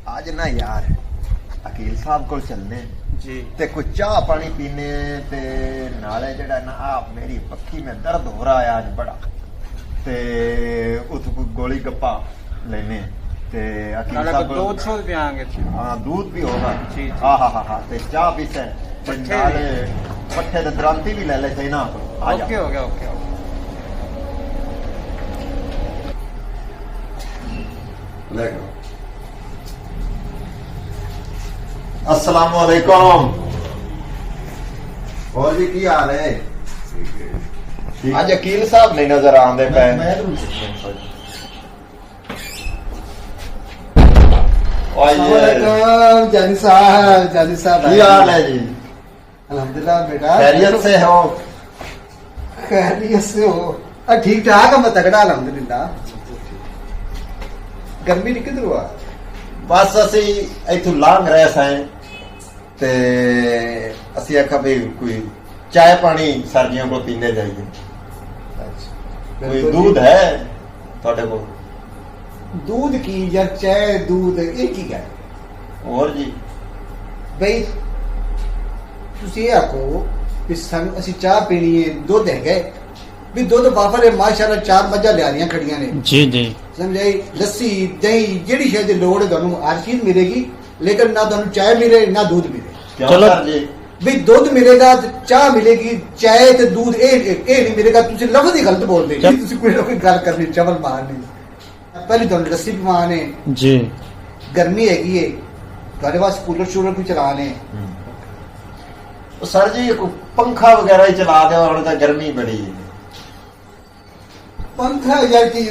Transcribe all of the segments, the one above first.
आज ना यार अकील साहब को चलने जी ते कुछ चाह पानी पीने ते नाले जड़ा ना आप मेरी पक्की में दर्द हो रहा है आज बड़ा ते उस गोली गप्पा लेने ते अकील नाले साहब दूध शूध पियांगे हाँ दूध भी होगा जी, जी। हाँ ते चाह पी से पट्ठे नाले पट्ठे ते द्रांति भी ले ले थे ना आ जा। ओके हो गया ओके देखो अस्सलाम वालेकुम और जी की हाल है आज अकील साहब नहीं नजर आंदे पे जानी साहब की हाल है जी अल्हम्दुलिल्लाह बेटा खैरियत से हो खैरियत से हो ठीक ठाक है मैं तगड़ा अल्हम्दुलिल्लाह गर्मी नहीं किधर हुआ बस असी इथों लांघ रहे सां ते असी आखा भी कोई चाय पानी सर्दियों को पीने जाइए कोई दूध है थोड़े को दूध की या चाय दूध एक ही है और जी बई ਤੁਸੀਂ ਇਹ ਆਖੋ ਵੀ ਸਾਨੂੰ ਅਸੀਂ ਚਾਹ ਪੀਣੀ ਹੈ ਦੁੱਧ ਹੈਗਾ ਵੀ ਦੁੱਧ ਵਾਫਰ ਹੈ ਮਾਸ਼ਾਅੱਲਾ ਚਾਰ ਮੱਝਾਂ ਲਿਆ ਰਹੀਆਂ ਖੜੀਆਂ ਨੇ जी जी ਸਮਝਾਈ ਲੱਸੀ ਦਹੀਂ ਜਿਹੜੀ ਸ਼ੈ ਦੀ ਲੋੜ ਹੈ ਤੁਹਾਨੂੰ ਹਰ ਚੀਜ਼ ਮਿਲੇਗੀ ਲੇਕਿਨ ਨਾ ਤੁਹਾਨੂੰ ਚਾय ਮਿਲੇ ਨਾ दूध ਮਿਲੇ क्यों चलो। सर जी ਵੀ ਦੁੱਧ ਮਿਲੇਗਾ ਤੇ ਚਾਹ ਮਿਲੇਗੀ ਚਾय ਤੇ दूध ਇਹ ਨਹੀਂ ਮਿਲੇਗਾ ਤੁਸੀਂ ਲਫ਼ਜ਼ ਹੀ ਗਲਤ ਬੋਲਦੇ ਜੀ ਤੁਸੀਂ ਕੋਈ ਨਾ ਕੋਈ ਗੱਲ ਕਰਨੀ ਚਵਲ ਮਾਰਨੀ ਪਹਿਲੀ ਤੁਹਾਨੂੰ ਲੱਸੀ ਪਵਾਣੇ जी ਗਰਮੀ ਹੈਗੀ ਹੈ ਤੁਹਾਡੇ ਵਾਸਤੇ ਕੂਲਰ ਸ਼ੂਲਰ ਕੋਈ ਚਲਾਣੇ तो सर जी कोई पंखा वगैरह ही चला दो हम तो गर्मी बड़ी है पंखा यार की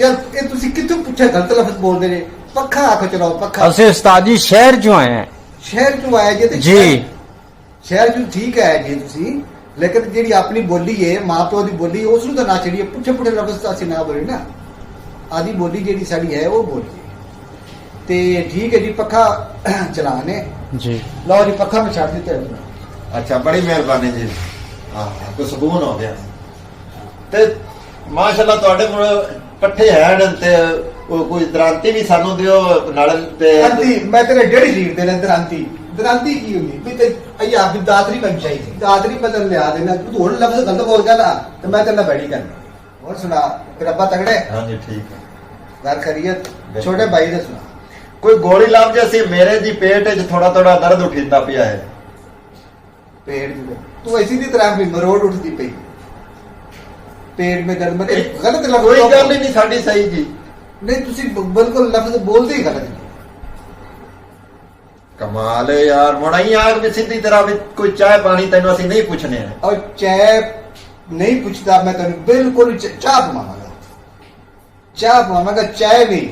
यार ये ਤੁਸੀਂ ਕਿੱਥੋਂ ਪੁੱਛਿਆ ਗਲਤ ਲਫ਼ਜ਼ ਬੋਲਦੇ ਨੇ ਪੱਖਾ ਆਖੋ ਚਲਾਓ ਪੱਖਾ ਅਸੀਂ ਉਸਤਾਦ ਜੀ ਸ਼ਹਿਰ ਚੋਂ ਆਏ ਹਾਂ ਸ਼ਹਿਰ ਚੋਂ ਆਇਆ ਜੇ ਤੇ ਜੀ ਸ਼ਹਿਰ ਚੋਂ ਠੀਕ ਹੈ ਜੀ ਤੁਸੀਂ ਲੇਕਿਨ ਜਿਹੜੀ ਆਪਣੀ ਬੋਲੀ ਹੈ ਮਾਂ ਪਿਓ ਦੀ ਬੋਲੀ ਉਸ ਨੂੰ ਤਾਂ ਨਾ ਛੜੀਏ ਪੁੱਠੇ ਪੁੱਠੇ ਲਫ਼ਜ਼ ਤਾਂ ਅਸੀਂ ਨਾ ਬੋਲੇ ਨਾ ਆਦੀ ਬੋਲੀ ਜਿਹੜੀ ਸਾਡੀ ਹੈ ਉਹ ਬੋਲੀਏ ਤੇ ਠੀਕ ਹੈ ਜੀ ਪੱਖਾ ਚਲਾਣੇ जी ਲਓ ਜੀ ਪੱਖਾ ਮੈਂ ਛੱਡ ਦਿੱਤਾ ਹੈ अच्छा बड़ी मेहरबानी जी हाँ कोई सुकून हो गया ते माशाल्लाह ਤੁਹਾਡੇ ਕੋਲ ਪੱਠੇ ਹੈਣ ਤੇ ਉਹ ਕੋਈ ਦਰਾਂਤੀ ਵੀ ਸਾਨੂੰ ਦਿਓ ਨਾਲ ਤੇ ਦਰਾਂਤੀ ਮੈਂ ਤੇਰੇ ਡੇਢ ਜੀਵ ਦੇ ਨਾਲ ਦਰਾਂਤੀ ਕੀ ਹੁੰਦੀ ਵੀ ਤੇ ਅਈ ਆਪ ਦੀ ਦਾਤਰੀ ਬਣ ਚਾਹੀਦੀ ਦਾਤਰੀ ਬਦਲ ਲਿਆ ਦੇਣਾ ਤੂੰ ਹੋਰ ਲਫ਼ਜ਼ ਗਲਤ ਬੋਲ ਗਿਆ ਨਾ ਤੇ ਮੈਂ ਤੇਰੇ ਨਾਲ ਬੈਠੀ ਕਰਨਾ ਹੋਰ ਸੁਣਾ ਫਿਰ ਅੱਬਾ ਤਗੜੇ हाँ जी ठीक है ਘਰ ਖਰੀਅਤ ਛੋਟੇ ਭਾਈ ਦੇ ਸੁਣਾ कोई गोली लाभ जैसे मेरे जी पेट च थोड़ा थोड़ा दर्द उठींदा पिया है पेट में तू ऐसी की तरह भी मरोड़ उठती पई पेट में दर्द में गलत लफ्ज कोई गल ही नहीं साडी सही जी नहीं तुसी बिल्कुल लफ्ज बोलते ही गलत कमाल है यार मुड़ाई आग में सीधी तरह भी कोई चाय पानी तेन असि नहीं पूछने हैं और चाय नहीं पूछता मैं तेन बिल्कुल चाह पवावांगा चाय नहीं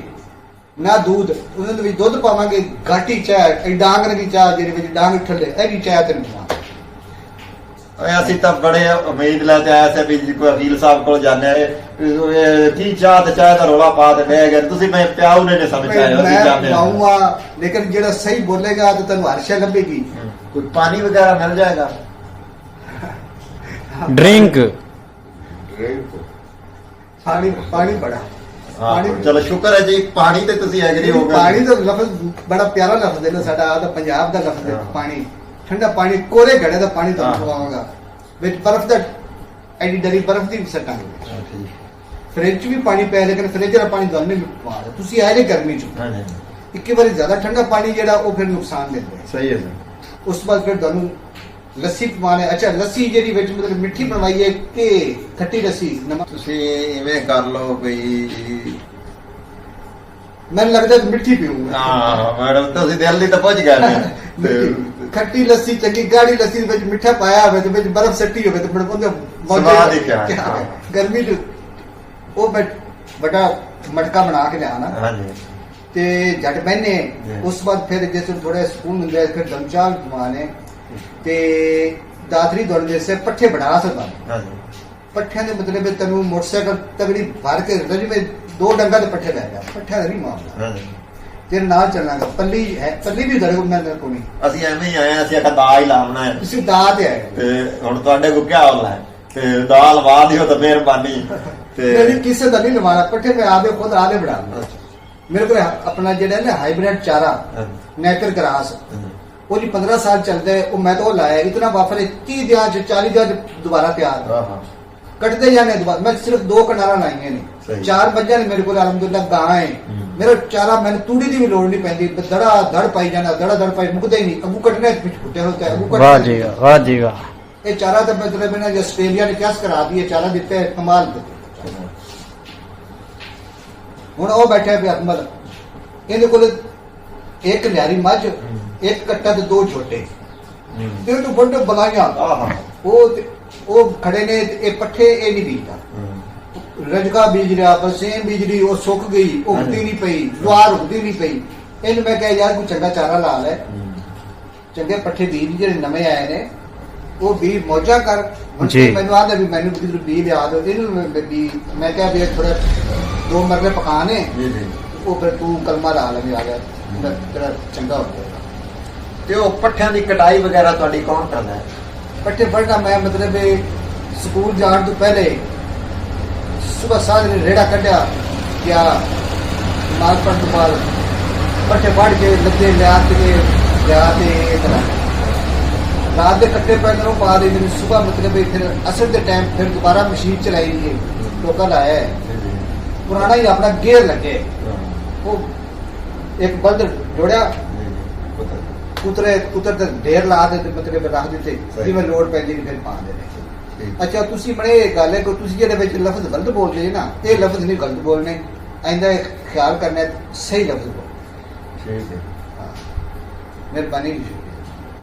ना दूध उन्हें भी दुध पावांगे घाटी चाय डांग की चाह जी डांग ठंडे ऐसी चाय तेन ਅਸੀਂ ਤਾਂ ਬੜੇ ਉਮੀਦ ਲੈ ਕੇ ਆਏ ਸੀ ਵੀ ਜੀ ਕੋਈ ਵਕੀਲ ਸਾਹਿਬ ਕੋਲ ਜਾਣੇ ਕੀ ਚਾਹ ਤੇ ਚਾਹ ਦਾ ਰੋਲਾ ਪਾ ਤੇ ਬਹਿ ਗਏ ਤੁਸੀਂ ਮੈਂ ਪਿਆਉ ਨੇ ਸਮਝ ਆਏ ਅਸੀਂ ਜਾਣੇ पाऊंगा लेकिन जेड़ा सही बोलेगा तो तेन हर शय लभेगी कोई पानी वगैरह मिल जाएगा ड्रिंक पानी पानी बड़ा हाँ चलो शुक्र है जी पानी ते तुसी एग्री हो गए पानी तो लफ्ज बड़ा प्यारा लफ्ज है ना साडा आ पंजाब दा लफ्ज है पानी ठंडा पानी कोरे घड़े दा पानी तो पवावांगा विच बर्फ दा एडी डरी बर्फ दी सटांगे फ्रिज च भी पानी पे लेकिन फ्रिज दा पानी दोने भी पवा दे तुसी आए ने गर्मी च हाँ जी एक बार ज्यादा ठंडा पानी जेड़ा वो फिर नुकसान देंदा है सही है सर उस बाद फिर दोनों लस्सी पवाने अच्छा लस्सी जेड़ी विच मतलब मिठी बनवाई है कि खट्टी लस्सी नमक ਤੁਸੀਂ ਇਵੇਂ ਕਰ ਲਓ ਭਈ मैंने लगता है मिठी पीऊंगा ਹਾਂ ਮੈਡਮ ਤੁਸੀਂ ਦਿਲ ਤਾਂ ਪਹੁੰਚ ਗਏ ਨੇ खट्टी लस्सी चंगी गाढ़ी लस्सी विच मिठा पाया होवे ते विच बर्फ सट्टी होवे ते बड़ा स्वाद ही क्या है। गर्मी च ओ बड़ा मटका बना के लिया हाँ जी ते जट बहने उस बाद फिर जैसे थोड़ा सुकून मिल जाए फिर दमचाल घुमाने ते दादरी दौड़ जैसे पट्ठे बढ़ा सकता हाँ जी पट्ठियां दे मतलब तेनू मोटरसाइकिल तगड़ी भर के रज में दो डंगा दे पट्ठे लै गया पट्ठियां दा नहीं मामला हाँ जी तेरे नाल चलना पल्ली है पल्ली भी धड़े मेरे को नहीं ਅਸੀਂ ਐਵੇਂ ਹੀ ਆਏ ਹਾਂ, ਅਸੀਂ ਆਖਾ ਦਾ ਹੀ ਲਾਉਣਾ ਹੈ ਤੁਸੀਂ ਦਾਅ ਤੇ ਆਏ ਤੇ ਹੁਣ ਤੁਹਾਡੇ ਕੋ ਕੀ ਹੋਣਾ ਹੈ ਤੇ ਦਾ ਲਵਾ ਦਿਓ ਤਾਂ ਮਿਹਰਬਾਨੀ ਤੇ नहीं किसी का नहीं लवाना पट्ठे में आधे खुद आधे बढ़ा ਮੇਰੇ ਕੋਲ ਆਪਣਾ ਜਿਹੜਾ ਨਾ ਹਾਈਬ੍ਰਿਡ ਚਾਰਾ ਹਾਂਜੀ ਨੈਕਰ ਗ੍ਰਾਸ ਹਾਂਜੀ ਉਹ ਜੀ 15 ਸਾਲ ਚੱਲਦਾ ਹੈ। ਉਹ ਮੈਂ ਤਾਂ ਉਹ ਲਾਇਆ ਇਤਨਾ ਵਾਫਰ 30 ਦਿਨਾਂ ਚ 40 ਦਿਨਾਂ ਚ ਦੁਬਾਰਾ ਤਿਆਰ ਹਾਂ ਹਾਂ ਕੱਟਦੇ ਜਾਣੇ ਦੁਬਾਰਾ। ਮੈਂ ਸਿਰਫ 2 ਕਨਾਲਾਂ ਲਾਈਆਂ ਨੇ, ਸਹੀ। 4 ਮੱਝਾਂ ਨੇ ਮੇਰੇ ਕੋਲ ਅਲਹਮਦੁਲਿਲਾ, ਗਾਂ ਹੈ ਮੇਰਾ ਚਾਰਾ। ਮੈਨੂੰ ਤੂੜੀ ਦੀ ਵੀ ਲੋੜ ਨਹੀਂ ਪੈਂਦੀ, ਦੜਾ ਦੜ ਪਾਈ ਜਾਣਾ, ਦੜਾ ਦੜ ਪਾਈ ਮੁੱਕਦਾ ਹੀ ਨਹੀਂ। ਅੱਗੂ ਕੱਟਣੇ ਵਿੱਚ ਫੁੱਟਿਆ ਹੁੰਦਾ ਹੈ, ਅੱਗੂ ਕੱਟਣਾ वाह जी वाह, वाह जी वाह। ਇਹ ਚਾਰਾ ਤਾਂ ਮਤਲਬ ਇਹਨਾਂ ਨੇ ਆਸਟ੍ਰੇਲੀਆ ਨੇ ਕਿਆਸ ਕਰਾ ਦਿਏ ਚਾਰਾ ਦਿੱਤਾ ਹੈ, ਕਮਾਲ ਦਿੱਤਾ। ਹੁਣ ਉਹ ਬੈਠਾ ਪਿਆ ਅਕਮਲ, ਇਹਦੇ ਕੋਲ ਇੱਕ ਨਿਆਰੀ ਮੱਝ, ਇੱਕ ਕੱਟਾ ਤੇ 2 ਛੋਟੇ, ਇਹ ਤੋਂ ਵੱਡੇ ਬਲਾਈਆਂ। ਆਹਾ ਉਹ ਖੜੇ ਨੇ ਤੇ ਇਹ ਪੱਠੇ ਇਹ ਨਹੀਂ ਬੀਜਦਾ। ਰਜਕਾ ਬੀਜ ਰਿਹਾ, ਬਰਸੇਮ ਬੀਜ ਰਹੀ, ਉਹ ਸੁੱਕ ਗਈ, ਉਗਦੀ ਨਹੀਂ ਪਈ, ਜਵਾਰ ਉਗਦੀ ਨਹੀਂ ਪਈ। ਇਹਨੂੰ ਮੈਂ ਕਿਹਾ ਯਾਰ ਕੋਈ ਚੰਗਾ ਚਾਰਾ ਲਾ ਲੈ, ਚੰਗੇ ਪੱਠੇ ਬੀਜ ਜਿਹੜੇ ਨਵੇਂ ਆਏ ਨੇ ਉਹ ਬੀਜ ਮੌਜਾ ਕਰ। ਹੁਣ ਜੀ। ਮੈਨੂੰ ਆਦਾ ਵੀ ਮੈਨੂੰ ਕਿਧਰ ਬੀਜ ਲਿਆ ਦੋ, ਇਹਨੂੰ ਬੀਜ। ਮੈਂ ਕਿਹਾ ਵੀ ਥੋੜਾ 2 ਮਰਲੇ ਪਕਾਣੇ, ਜੀ ਜੀ ਉਹ ਫਿਰ ਤੂੰ ਕਲਮਾ ਲਾ ਲੈ, ਆ ਗਿਆ ਤੇਰਾ ਚੰਗਾ ਹੋ ਜਾਏਗਾ। ਤੇ ਉਹ ਪੱਠਿਆਂ ਦੀ ਕਟਾਈ ਵਗੈਰਾ ਤੁਹਾਡੀ ਕੌਣ ਕਰਦਾ ਹੈ? ਪੱਠੇ ਵੱਢਣਾ ਮੈਂ ਮਤਲਬ ਇਹ ਸਕੂਲ ਜਾਣ ਤੋਂ ਪਹਿਲੇ ਸਵੇਰ ਸਾਜਰੇ ਰੇੜਾ ਕੱਢਿਆ ਕਿਆ ਮਾਲ ਪੜ ਤੋਂ ਬਾਅਦ ਪੱਠੇ ਵੱਢ ਕੇ ਲੱਗੇ ਲਿਆ ਤੇ ਇਹ ਤਰ੍ਹਾਂ ਰਾਤ ਦੇ ਕੱਟੇ ਪੈਣ ਨੂੰ ਪਾ ਦੇ। ਮੈਨੂੰ ਸਵੇਰ ਮਤਲਬ ਫਿਰ ਅਸਰ ਦੇ ਟਾਈਮ ਫਿਰ ਦੁਬਾਰਾ ਮਸ਼ੀਨ ਚਲਾਈ ਦੀ ਲੋਕਾਂ ਲਾਇਆ ਹੈ। ਪੁਰਾਣਾ ਹੀ ਆਪਣਾ ਗੇਅਰ ਲੱਗੇ, ਉਹ ਇੱਕ ਬਲਦ ਜੋੜਿਆ, ਉਤਰੇ ਤੇ ਢੇਰ ਲਾ ਦੇ ਤੇ ਮਤਲਬ ਰੱਖ ਦਿੱਤੇ, ਜਿਵੇਂ ਲੋੜ ਪੈਂਦੀ ਨਹੀਂ ਫਿਰ ਪਾ ਦੇ ਨੇ। ਅੱਛਾ ਤੁਸੀਂ ਬੜੇ ਗੱਲ ਹੈ ਕਿ ਤੁਸੀਂ ਜਿਹੜੇ ਵਿੱਚ ਲਫ਼ਜ਼ ਗਲਤ ਬੋਲਦੇ ਜੇ ਨਾ, ਇਹ ਲਫ਼ਜ਼ ਨਹੀਂ ਗਲਤ ਬੋਲਨੇ, ਆਇੰਦਾ ਖਿਆਲ ਕਰਨਾ ਸਹੀ ਲਫ਼ਜ਼ ਬੋਲ। ਠੀਕ ਹੈ। ਮਿਹਰਬਾਨੀ।